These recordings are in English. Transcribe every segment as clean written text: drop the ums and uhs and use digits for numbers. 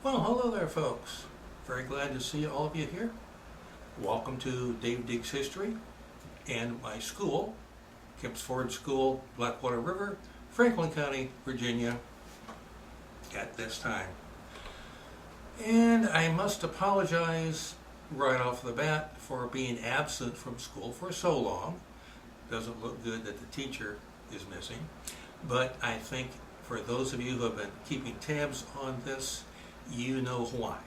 Well, hello there, folks. Very glad to see all of you here. Welcome to Dave Diggs History and my school, Kemp's Ford School, Blackwater River, Franklin County, Virginia, at this time. And I must apologize right off the bat for being absent from school for so long. Doesn't look good that the teacher is missing, but I think for those of you who have been keeping tabs on this, you know why.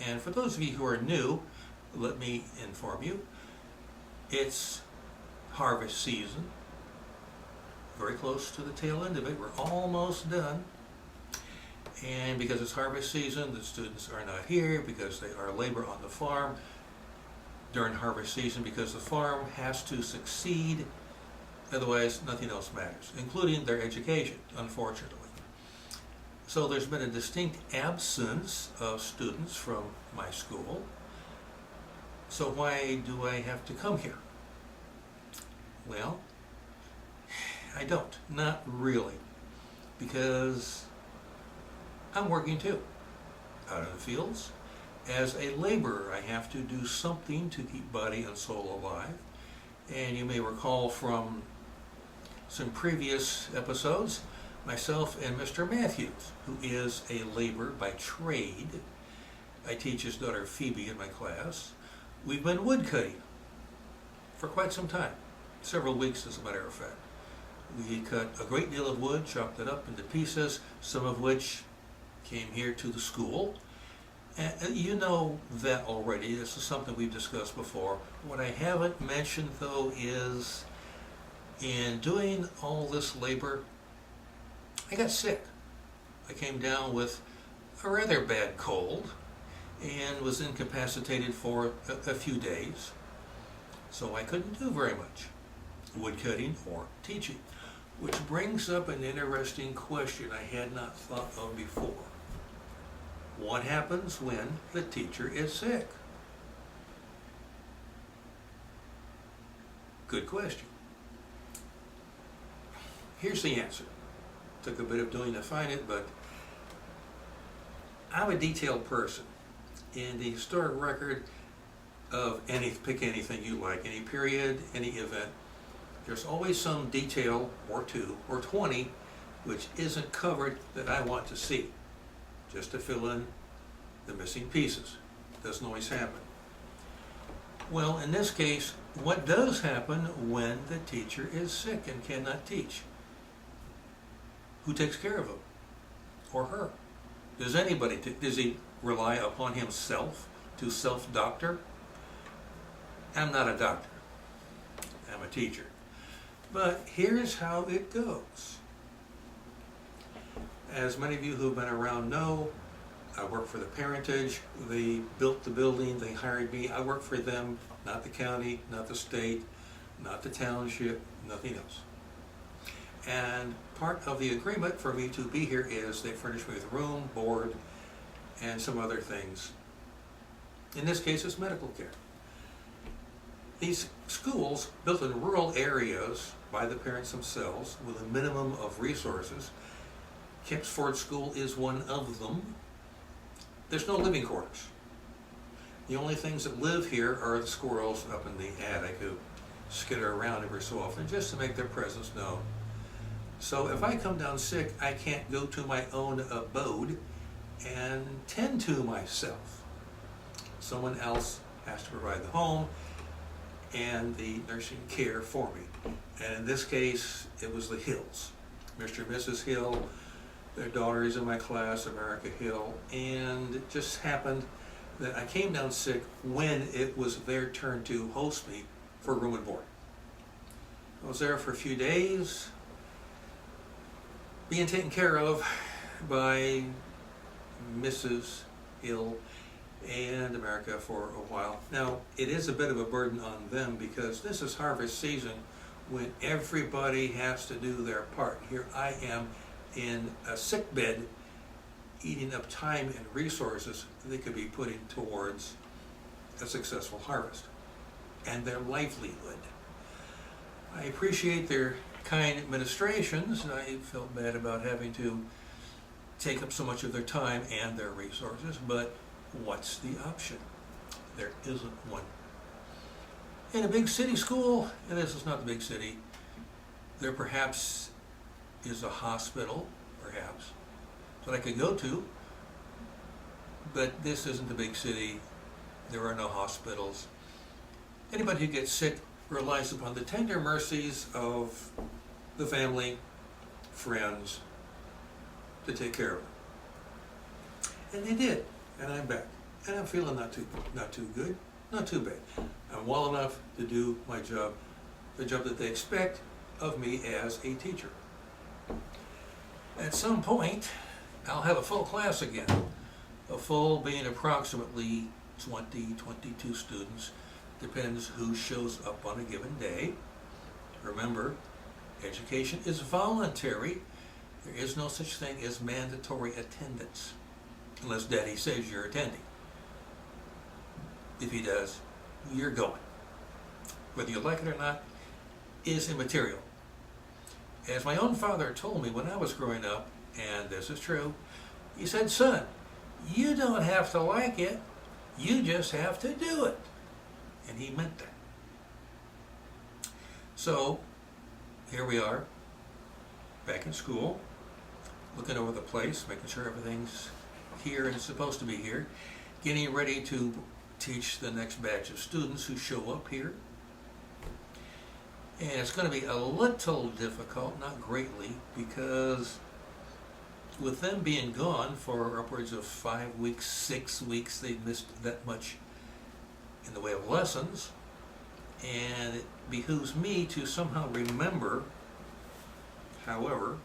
And for those of you who are new, let me inform you, it's harvest season, very close to the tail end of it. We're almost done. And because it's harvest season, the students are not here because they are labor on the farm during harvest season, because the farm has to succeed, otherwise nothing else matters, including their education, unfortunately. So there's been a distinct absence of students from my school. So why do I have to come here? Well, I don't, not really, because I'm working too, out in the fields. As a laborer, I have to do something to keep body and soul alive. And you may recall from some previous episodes, myself and Mr. Matthews, who is a laborer by trade. I teach his daughter Phoebe in my class. We've been wood cutting for quite some time, several weeks as a matter of fact. We cut a great deal of wood, chopped it up into pieces, some of which came here to the school. And you know that already. This is something we've discussed before. What I haven't mentioned, though, is in doing all this labor, I got sick. I came down with a rather bad cold and was incapacitated for a few days. So I couldn't do very much woodcutting or teaching, which brings up an interesting question I had not thought of before. What happens when the teacher is sick? Good question. Here's the answer. Took a bit of doing to find it, but I'm a detailed person. In the historic record of pick anything you like, any period, any event, there's always some detail, or 2, or 20, which isn't covered that I want to see, just to fill in the missing pieces. Doesn't always happen. Well, in this case, what does happen when the teacher is sick and cannot teach? Who takes care of him or her? Does anybody, does he rely upon himself to self-doctor? I'm not a doctor. I'm a teacher. But here's how it goes. As many of you who've been around know, I work for the parentage. They built the building, they hired me. I work for them, not the county, not the state, not the township, nothing else. And part of the agreement for me to be here is they furnish me with room, board, and some other things. In this case, it's medical care. These schools, built in rural areas by the parents themselves with a minimum of resources, Kemp's Ford School is one of them. There's no living quarters. The only things that live here are the squirrels up in the attic who skitter around every so often just to make their presence known. So if I come down sick, I can't go to my own abode and tend to myself. Someone else has to provide the home and the nursing care for me. And in this case, it was the Hills. Mr. and Mrs. Hill, their daughter is in my class, America Hill, and it just happened that I came down sick when it was their turn to host me for room and board. I was there for a few days, being taken care of by Mrs. Hill and America for a while. Now, it is a bit of a burden on them because this is harvest season when everybody has to do their part. Here I am in a sick bed, eating up time and resources they could be putting towards a successful harvest and their livelihood. I appreciate their kind administrations, and I felt bad about having to take up so much of their time and their resources, but what's the option? There isn't one. In a big city school, and this is not the big city, there perhaps is a hospital, perhaps, that I could go to, but this isn't the big city. There are no hospitals. Anybody who gets sick relies upon the tender mercies of the family, friends, to take care of them. And they did, and I'm back. And I'm feeling not too good, not too bad. I'm well enough to do my job, the job that they expect of me as a teacher. At some point, I'll have a full class again. A full being approximately 20, 22 students. Depends who shows up on a given day. Remember, education is voluntary. There is no such thing as mandatory attendance, unless Daddy says you're attending. If he does, you're going. Whether you like it or not is immaterial. As my own father told me when I was growing up, and this is true, he said, "Son, you don't have to like it, you just have to do it." And he meant that. So, here we are, back in school, looking over the place, making sure everything's here and it's supposed to be here, getting ready to teach the next batch of students who show up here. And it's going to be a little difficult, not greatly, because with them being gone for upwards of 5 weeks, 6 weeks, they've missed that much in the way of lessons. And it behooves me to somehow remember, however,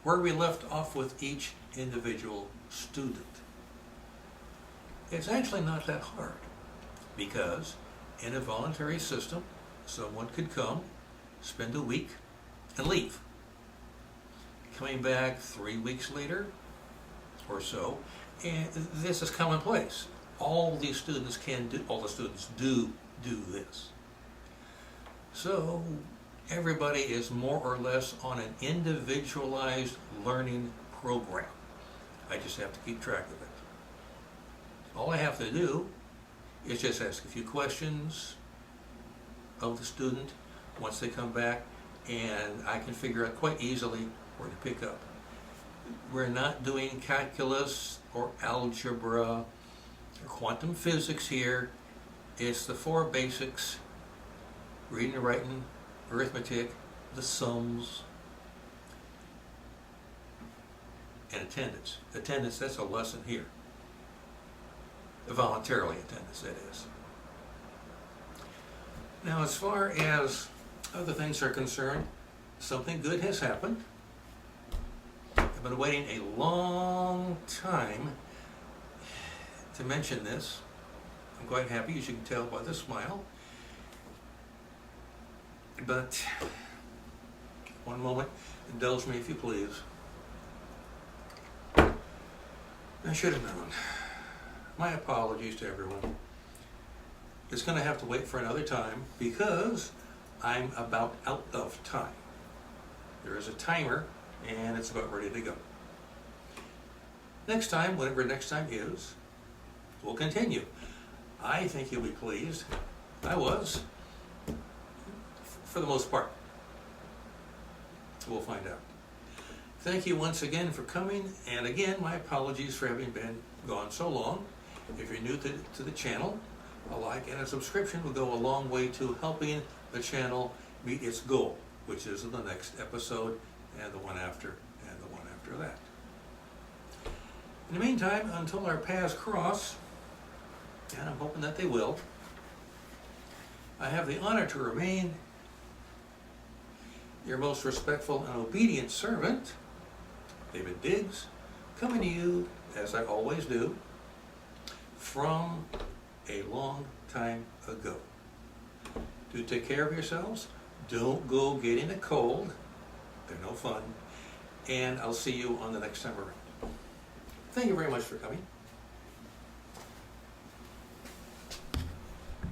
where we left off with each individual student. It's actually not that hard, because in a voluntary system, someone could come, spend a week, and leave. Coming back 3 weeks later or so, and this is commonplace. All these students can do, all the students do this. So everybody is more or less on an individualized learning program. I just have to keep track of it. All I have to do is just ask a few questions of the student once they come back, and I can figure out quite easily where to pick up. We're not doing calculus or algebra or quantum physics here. It's the 4 basics: reading and writing, arithmetic, the sums, and attendance. Attendance, that's a lesson here. Voluntarily attendance, that is. Now, as far as other things are concerned, something good has happened. I've been waiting a long time to mention this. I'm quite happy, as you can tell by the smile. But, one moment, indulge me if you please. I should have known. My apologies to everyone. It's going to have to wait for another time because I'm about out of time. There is a timer and it's about ready to go. Next time, whatever next time is, we'll continue. I think you'll be pleased. I was, for the most part. We'll find out. Thank you once again for coming, and again, my apologies for having been gone so long. If you're new to the channel, a like and a subscription will go a long way to helping the channel meet its goal, which is the next episode and the one after and the one after that. In the meantime, until our paths cross, and I'm hoping that they will, I have the honor to remain your most respectful and obedient servant, David Diggs, coming to you, as I always do, from a long time ago. Do take care of yourselves. Don't go getting a cold. They're no fun. And I'll see you on the next time around. Thank you very much for coming.